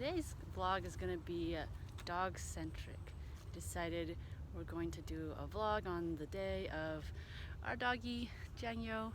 today's vlog is going to be dog centric. Decided we're going to do a vlog on the day of our doggy Janyo.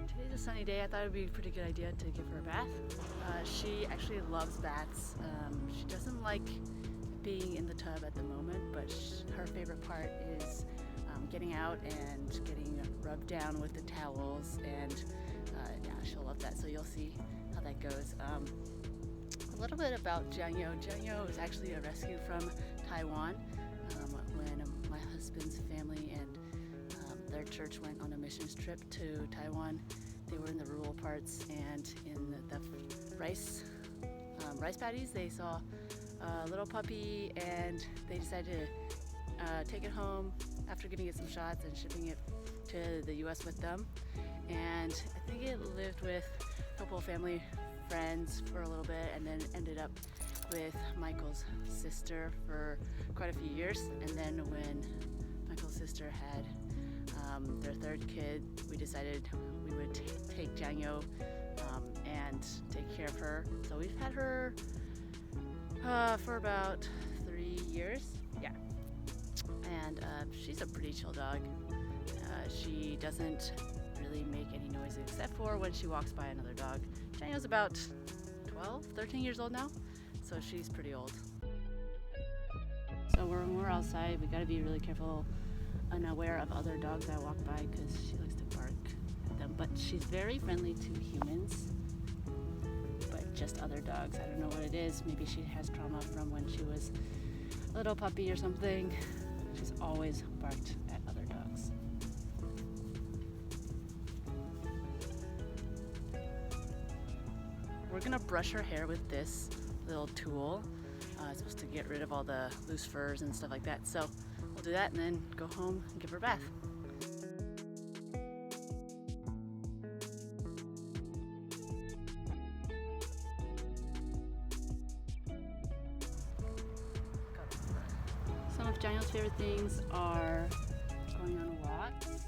Today's a sunny day. I thought it would be a pretty good idea to give her a bath. She actually loves baths. She doesn't like being in the tub at the moment, but her favorite part is getting out and getting rubbed down with the towels, and yeah, she'll love that. So you'll see how that goes. A little bit about Janyo. Janyo is actually a rescue from Taiwan when my husband's family and their church went on a missions trip to Taiwan. They were in the rural parts, and in the rice paddies they saw a little puppy, and they decided to take it home after giving it some shots and shipping it to the US with them. And I think it lived with a couple of family friends for a little bit, and then ended up with Michael's sister for quite a few years. And then when Michael's sister had their third kid, we decided we would take Janyo and take care of her. So we've had her for about 3 years, yeah. And she's a pretty chill dog. She doesn't really make any noise except for when she walks by another dog. Janyo's about 12, 13 years old now, so she's pretty old. So when we're outside, we gotta be really careful and aware of other dogs that walk by, because she likes to bark at them. But she's very friendly to humans, but just other dogs. I don't know what it is. Maybe she has trauma from when she was a little puppy or something. She's always barked at other dogs. We're gonna brush her hair with this little tool. It's supposed to get rid of all the loose furs and stuff like that. So we'll do that and then go home and give her a bath. Some of Janyo's favorite things are going on walks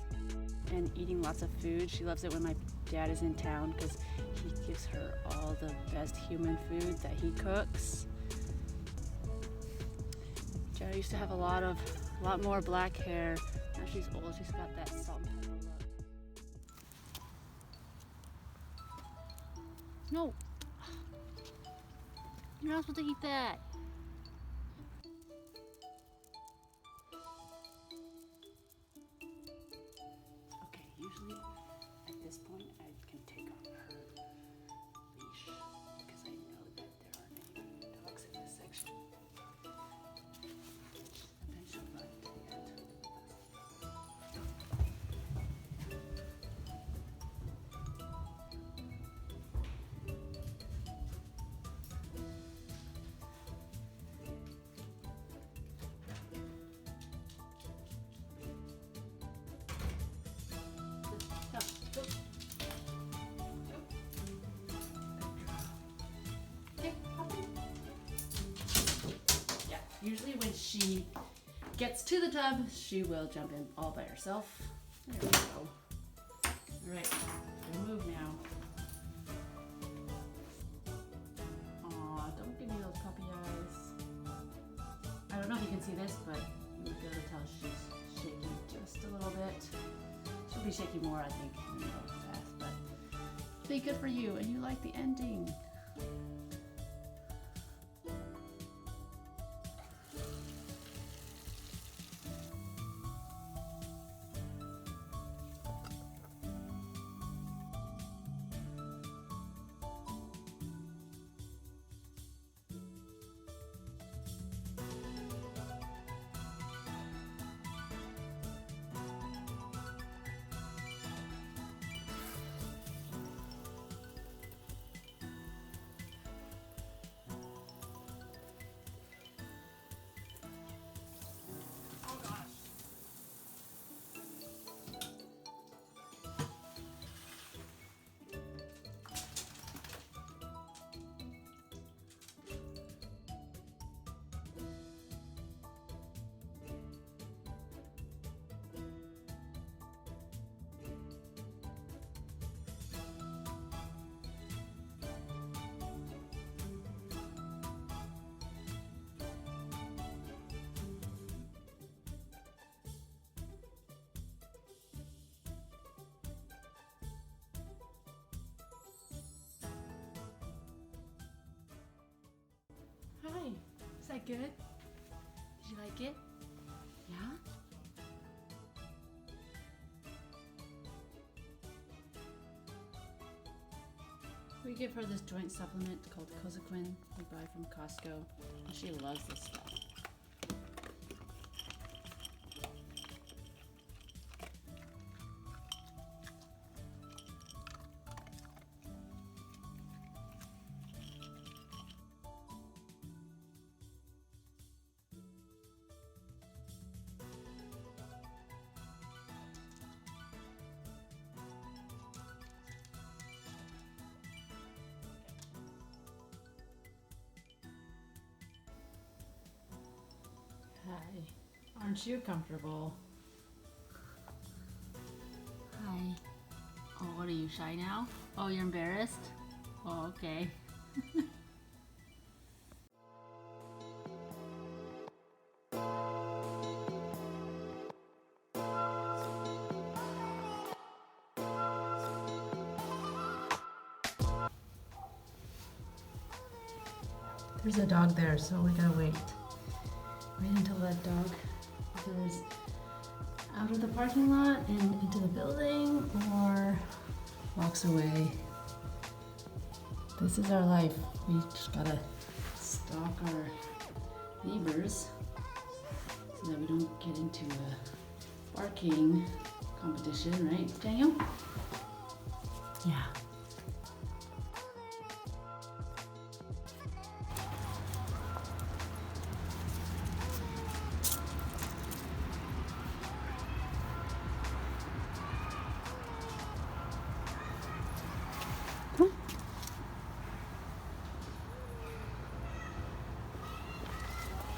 and eating lots of food. She loves it when my dad is in town because he gives her all the best human food that he cooks. Janyo used to have a lot more black hair. Now she's old, she's got that salt and pepper look. No! You're not supposed to eat that! Okay, usually at this point I can take off her leash because I know that there aren't any dogs in this section. Then she'll run to the end with us. Go. Okay, hop in. Yeah, usually when she gets to the tub, she will jump in all by herself. There we go. All right, we'll move now. Aw, don't give me those puppy eyes. I don't know if you can see this, but you'll be able to tell she's shaking just a little bit. She'll be shaking more, I think, when you go fast, but it'll be good for you, and you like the ending. good? Did you like it? Yeah? We give her this joint supplement called Cosequin we buy from Costco, and she loves this stuff. Hi. Aren't you comfortable? Hi. Oh, what are you, shy now? Oh, you're embarrassed? Oh, okay. There's a dog there, so we gotta wait. Wait until that dog goes out of the parking lot and into the building or walks away. This is our life. We just gotta stalk our neighbors so that we don't get into a barking competition, right, Daniel? Yeah.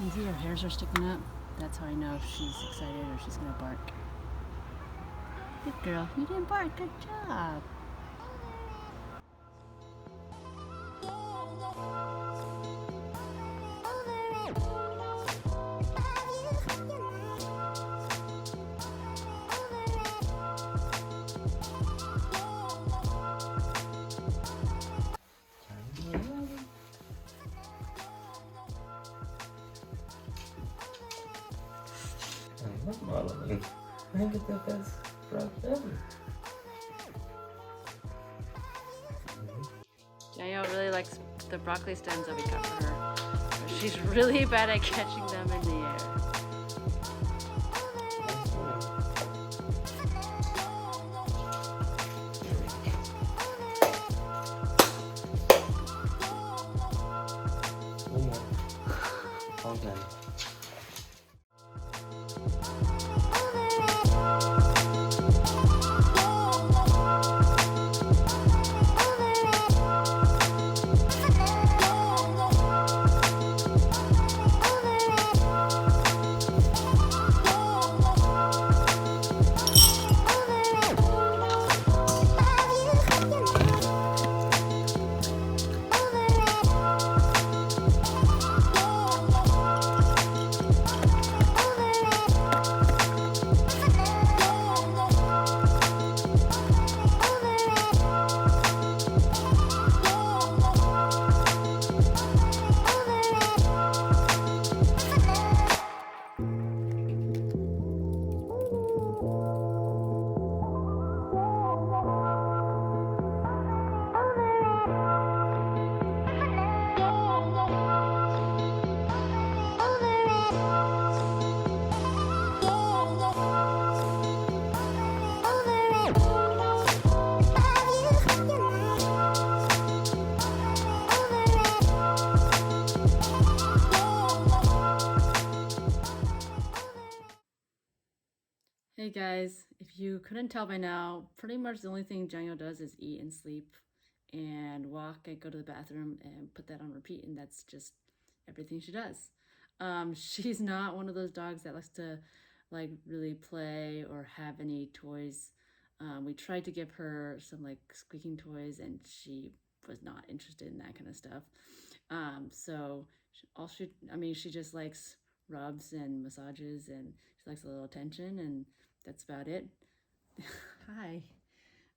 You see her hairs are sticking up? That's how I know if she's excited or she's gonna bark. Good girl, you didn't bark, good job. Modeling. I think that's brought down. Danielle really likes the broccoli stems that we cut for her. But she's really bad at catching them in the air. Okay. Hey guys, if you couldn't tell by now, pretty much the only thing Danielle does is eat and sleep and walk and go to the bathroom and put that on repeat, and that's just everything she does. She's not one of those dogs that likes to like really play or have any toys. We tried to give her some like squeaking toys and she was not interested in that kind of stuff. So she just likes rubs and massages, and she likes a little attention, and that's about it. Hi.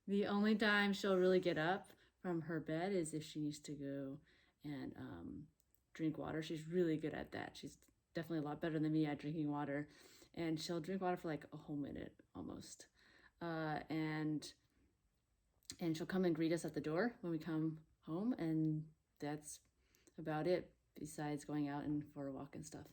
The only time she'll really get up from her bed is if she needs to go and drink water. She's really good at that. She's definitely a lot better than me at drinking water. And she'll drink water for like a whole minute almost. And she'll come and greet us at the door when we come home. And that's about it, besides going out and for a walk and stuff.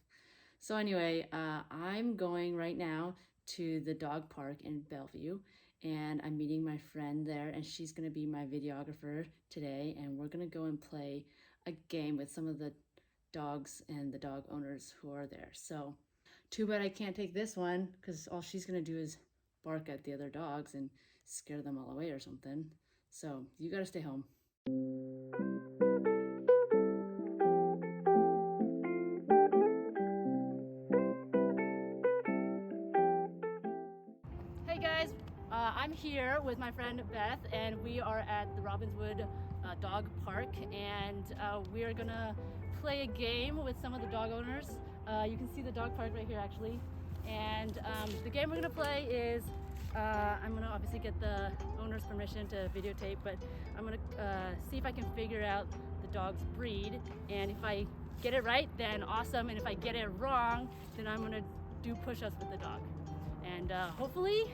So anyway, I'm going right now to the dog park in Bellevue, and I'm meeting my friend there, and she's gonna be my videographer today, and we're gonna go and play a game with some of the dogs and the dog owners who are there. So too bad I can't take this one, because all she's gonna do is bark at the other dogs and scare them all away or something. So you gotta stay home. I'm here with my friend Beth, and we are at the Robbinswood Dog Park, and we are gonna play a game with some of the dog owners. You can see the dog park right here actually, and the game we're gonna play is I'm gonna obviously get the owner's permission to videotape, but I'm gonna see if I can figure out the dog's breed, and if I get it right, then awesome, and if I get it wrong, then I'm gonna do push-ups with the dog, and hopefully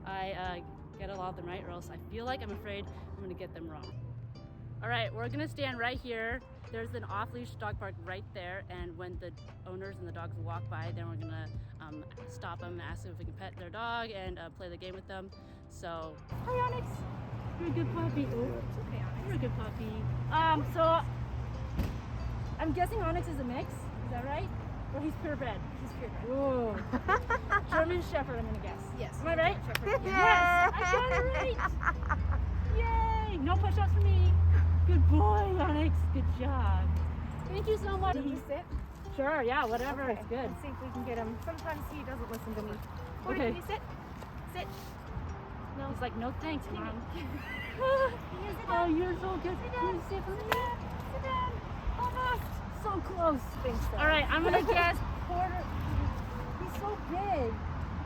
I get a lot of them right, or else I feel like I'm afraid I'm gonna get them wrong. All right, we're gonna stand right here. There's an off-leash dog park right there, and when the owners and the dogs walk by, then we're gonna stop them, ask them if we can pet their dog, and play the game with them. So, hi Onyx, you're a good puppy. Oh, it's okay, Onyx. You're a good puppy. So I'm guessing Onyx is a mix. Is that right? Or he's purebred? He's purebred. Whoa. German Shepherd, I'm gonna guess. Yes. Am I right? Yes. Yes, I got it right. Yay! No push-ups for me. Good boy, Onyx. Good job. Thank you so much. Can you sit? Sure, yeah, whatever. Okay. It's good. Let's see if we can get him. Sometimes he doesn't listen to me. Corey, Okay. can you sit? Sit. No. He's like, no thanks, Mom. Oh, you're so good. Can you sit for me? Sit down. Almost. So close. Thanks, All right, I'm gonna guess quarter. He's so big.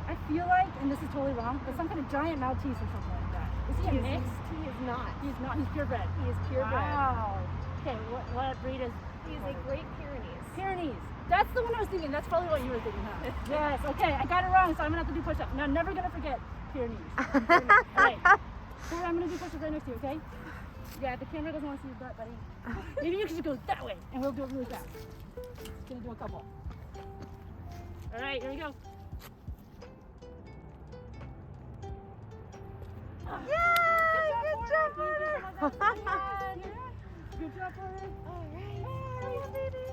I feel like, and this is totally wrong, but some kind of giant Maltese or something like that. Is he a mix? He is not. He's not. He's purebred. He is purebred. Wow. Okay, what breed is? He is a Great Pyrenees. Pyrenees. That's the one I was thinking. That's probably what you were thinking, huh? Yes. Okay, I got it wrong, so I'm gonna have to do push-ups. Now, I'm never gonna forget Pyrenees. All right. So I'm gonna do push-ups right next to you. Okay? Yeah, the camera doesn't want to see your butt, buddy. Maybe you can just go that way, and we'll do it really fast. Gonna do a couple. All right, here we go. Yay! Good job, Porter. Good job, Porter. All right. Oh, baby.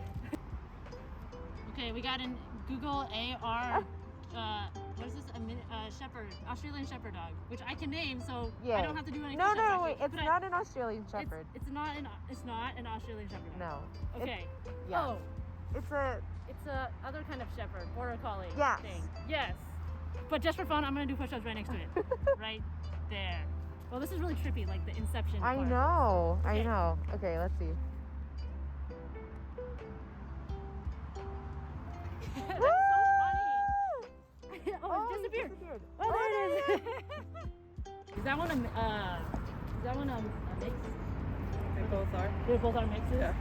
Okay, we got in Google AR. What is this? Shepherd, Australian Shepherd dog, which I can name, so I don't have to do any. No, wait. It's not an Australian Shepherd. It's not an Australian Shepherd dog. No. Okay. Yeah. Oh, It's a. it's a other kind of Shepherd, Border Collie Yes. thing. Yes. But just for fun, I'm gonna do push-ups right next to it. Right there. Well, this is really trippy, like the Inception I part. know. Okay. I know. Okay, let's see. That's so funny. Oh, it disappeared. Oh, there it is. Is that one a mix? They both are. They both are mixes? Yeah.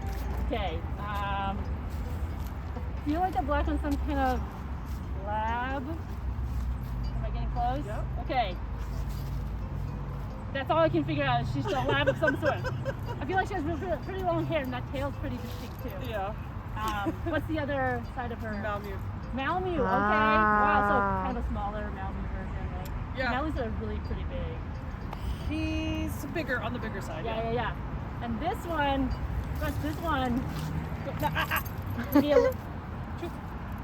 Okay. I feel like the black one's some kind of lab. Am I getting close? Yep. Okay. That's all I can figure out. She's a lab of some sort. I feel like she has pretty long hair, and that tail's pretty distinct too. Yeah. What's the other side of her? Malamute. Malamute, okay. Wow, so kind of a smaller Malamute version, right? Yeah. Malutes are really pretty big. He's bigger, on the bigger side. Yeah. And this one,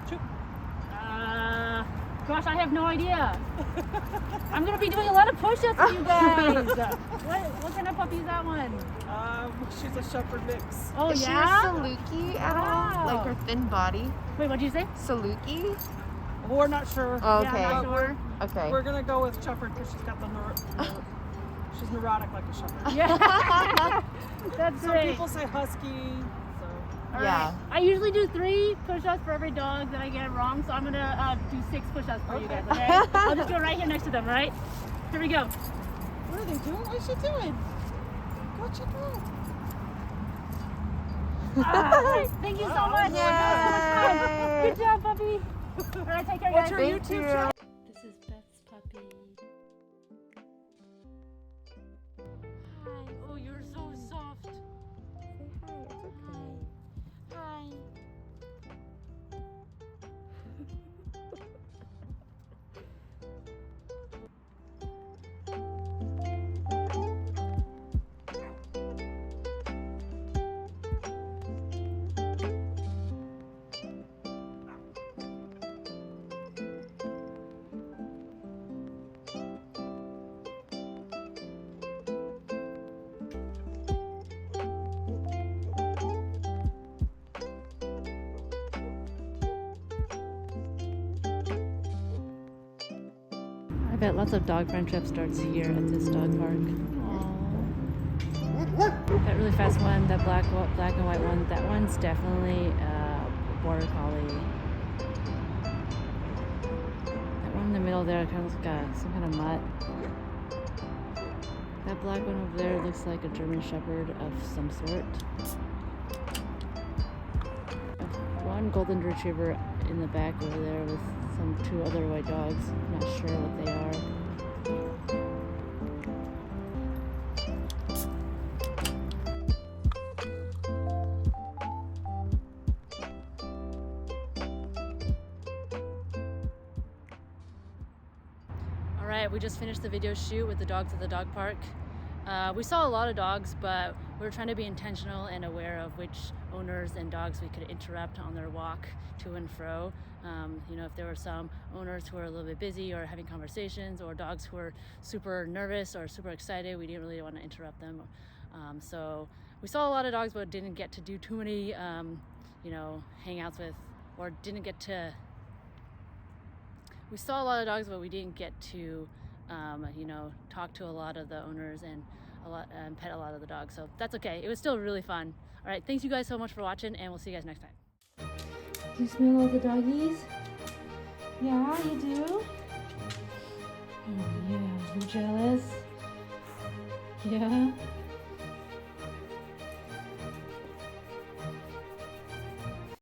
Choop. gosh, I have no idea. I'm gonna be doing a lot of push-ups for you guys. What kind of puppy is that one? She's a shepherd mix. Oh Is yeah? she a Saluki at Wow. all? Like her thin body? Wait, what did you say? Saluki? We're not sure. Oh, Yeah, okay. I'm not sure. Okay. We're gonna go with shepherd because she's got the she's neurotic like a shepherd. Yeah. That's Some great. people say husky. So All Yeah. right. I usually do 3 push-ups for every dog that I get wrong, so I'm gonna do 6 push-ups for you Okay. guys, okay? I'll just go right here next to them, right? Here we go. what are they doing? What is she doing? Go check her out. Thank you so much. Yay! Good job, puppy. All right, take care, What's guys. your Thank YouTube you. channel? This is Beth's puppy. Hi. Oh, you're so soft. Say hi, it's okay. Hi. I bet lots of dog friendship starts here at this dog park. Aww. That really fast one, that black and white one, that one's definitely a border collie. That one in the middle there kind of looks like some kind of mutt. That black one over there looks like a German Shepherd of some sort. One golden retriever in the back over there with two other white dogs. Not sure what they are. All right, we just finished the video shoot with the dogs at the dog park. We saw a lot of dogs, but we were trying to be intentional and aware of which owners and dogs we could interrupt on their walk to and fro. You know, if there were some owners who were a little bit busy or having conversations, or dogs who were super nervous or super excited, we didn't really want to interrupt them. So we saw a lot of dogs, but didn't get to do too many, you know, hangouts with, or didn't get to. We saw a lot of dogs, but we didn't get to, you know, talk to a lot of the owners and pet a lot of the dogs. So that's okay. It was still really fun. All right, thanks you guys so much for watching, and we'll see you guys next time. Do you smell all the doggies? Yeah, you do? Oh yeah, you jealous? Yeah?